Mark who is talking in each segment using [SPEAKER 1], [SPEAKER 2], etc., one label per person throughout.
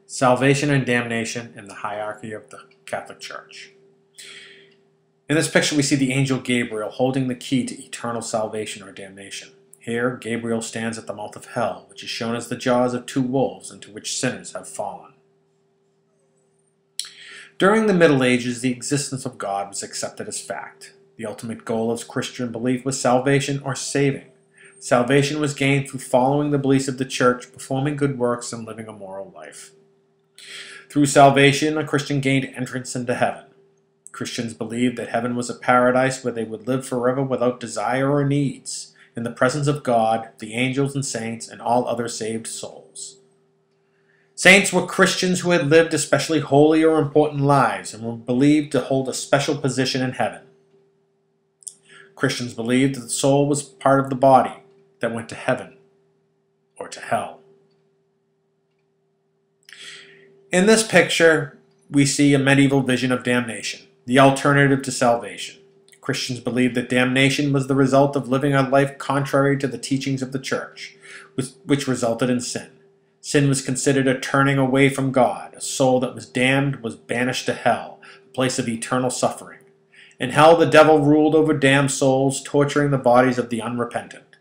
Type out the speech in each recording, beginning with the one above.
[SPEAKER 1] Salvation and damnation in the hierarchy of the Catholic Church. In this picture we see the angel Gabriel holding the key to eternal salvation or damnation. Here, Gabriel stands at the mouth of hell, which is shown as the jaws of two wolves into which sinners have fallen. During the Middle Ages, the existence of God was accepted as fact. The ultimate goal of Christian belief was salvation or saving. Salvation was gained through following the beliefs of the Church, performing good works, and living a moral life. Through salvation, a Christian gained entrance into heaven. Christians believed that heaven was a paradise where they would live forever without desire or needs, in the presence of God, the angels and saints, and all other saved souls. Saints were Christians who had lived especially holy or important lives and were believed to hold a special position in heaven. Christians believed that the soul was part of the body that went to heaven or to hell. In this picture, we see a medieval vision of damnation, the alternative to salvation. Christians believed that damnation was the result of living a life contrary to the teachings of the Church, which resulted in sin. Sin was considered a turning away from God. A soul that was damned was banished to hell, a place of eternal suffering. In hell, the devil ruled over damned souls, torturing the bodies of the unrepentant.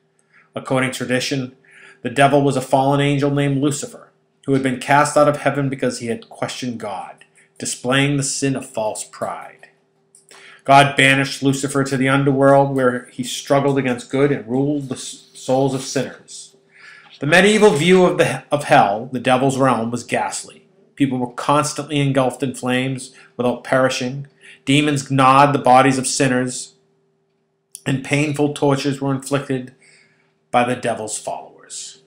[SPEAKER 1] According to tradition, the devil was a fallen angel named Lucifer, who had been cast out of heaven because he had questioned God, displaying the sin of false pride. God banished Lucifer to the underworld, where he struggled against good and ruled the souls of sinners. The medieval view of hell, the devil's realm, was ghastly. People were constantly engulfed in flames without perishing. Demons gnawed the bodies of sinners, and painful tortures were inflicted by the devil's followers.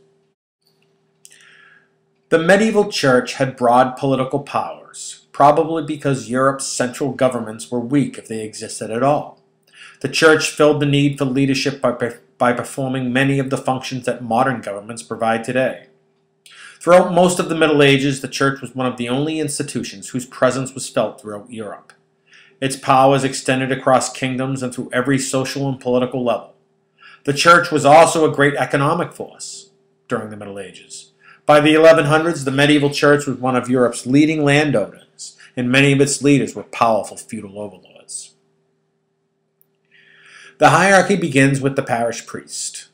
[SPEAKER 1] The medieval church had broad political powers, probably because Europe's central governments were weak if they existed at all. The church filled the need for leadership by performing many of the functions that modern governments provide today. Throughout most of the Middle Ages, the church was one of the only institutions whose presence was felt throughout Europe. Its powers extended across kingdoms and through every social and political level. The church was also a great economic force during the Middle Ages. By the 1100s, the medieval church was one of Europe's leading landowners, and many of its leaders were powerful feudal overlords. The hierarchy begins with the parish priest.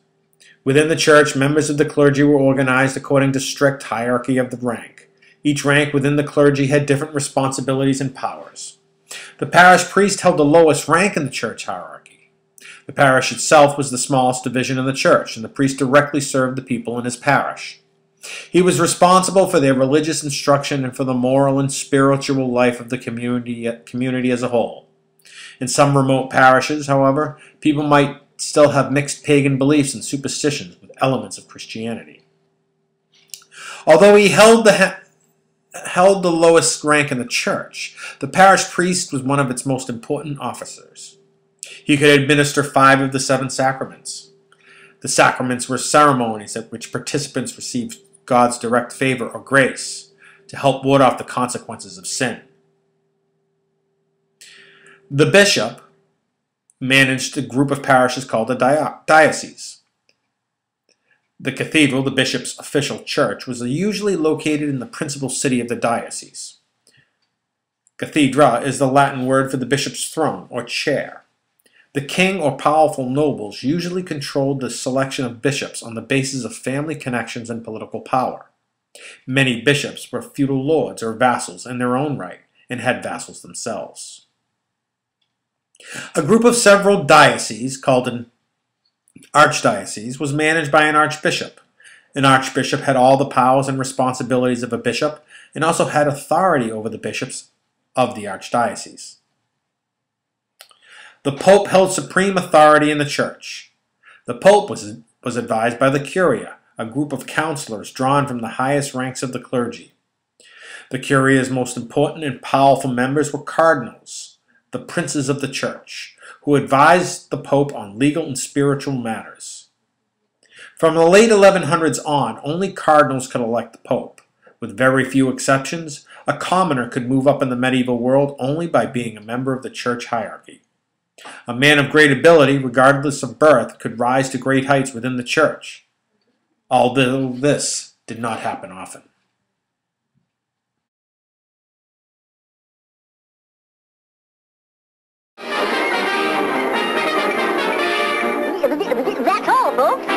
[SPEAKER 1] Within the church, members of the clergy were organized according to strict hierarchy of the rank. Each rank within the clergy had different responsibilities and powers. The parish priest held the lowest rank in the church hierarchy. The parish itself was the smallest division of the church, and the priest directly served the people in his parish. He was responsible for their religious instruction and for the moral and spiritual life of the community as a whole. In some remote parishes, however, people might still have mixed pagan beliefs and superstitions with elements of Christianity. Although he held the lowest rank in the church, the parish priest was one of its most important officers. He could administer 5 of the 7 sacraments. The sacraments were ceremonies at which participants received God's direct favor or grace to help ward off the consequences of sin. The bishop managed a group of parishes called a diocese. The cathedral, the bishop's official church, was usually located in the principal city of the diocese. Cathedra is the Latin word for the bishop's throne or chair. The king or powerful nobles usually controlled the selection of bishops on the basis of family connections and political power. Many bishops were feudal lords or vassals in their own right and had vassals themselves. A group of several dioceses, called an archdiocese, was managed by an archbishop. An archbishop had all the powers and responsibilities of a bishop and also had authority over the bishops of the archdiocese. The Pope held supreme authority in the church. The Pope was advised by the Curia, a group of counselors drawn from the highest ranks of the clergy. The Curia's most important and powerful members were cardinals, the princes of the church, who advised the Pope on legal and spiritual matters. From the late 1100s on, only cardinals could elect the Pope. With very few exceptions, a commoner could move up in the medieval world only by being a member of the church hierarchy. A man of great ability, regardless of birth, could rise to great heights within the church, although this did not happen often.
[SPEAKER 2] book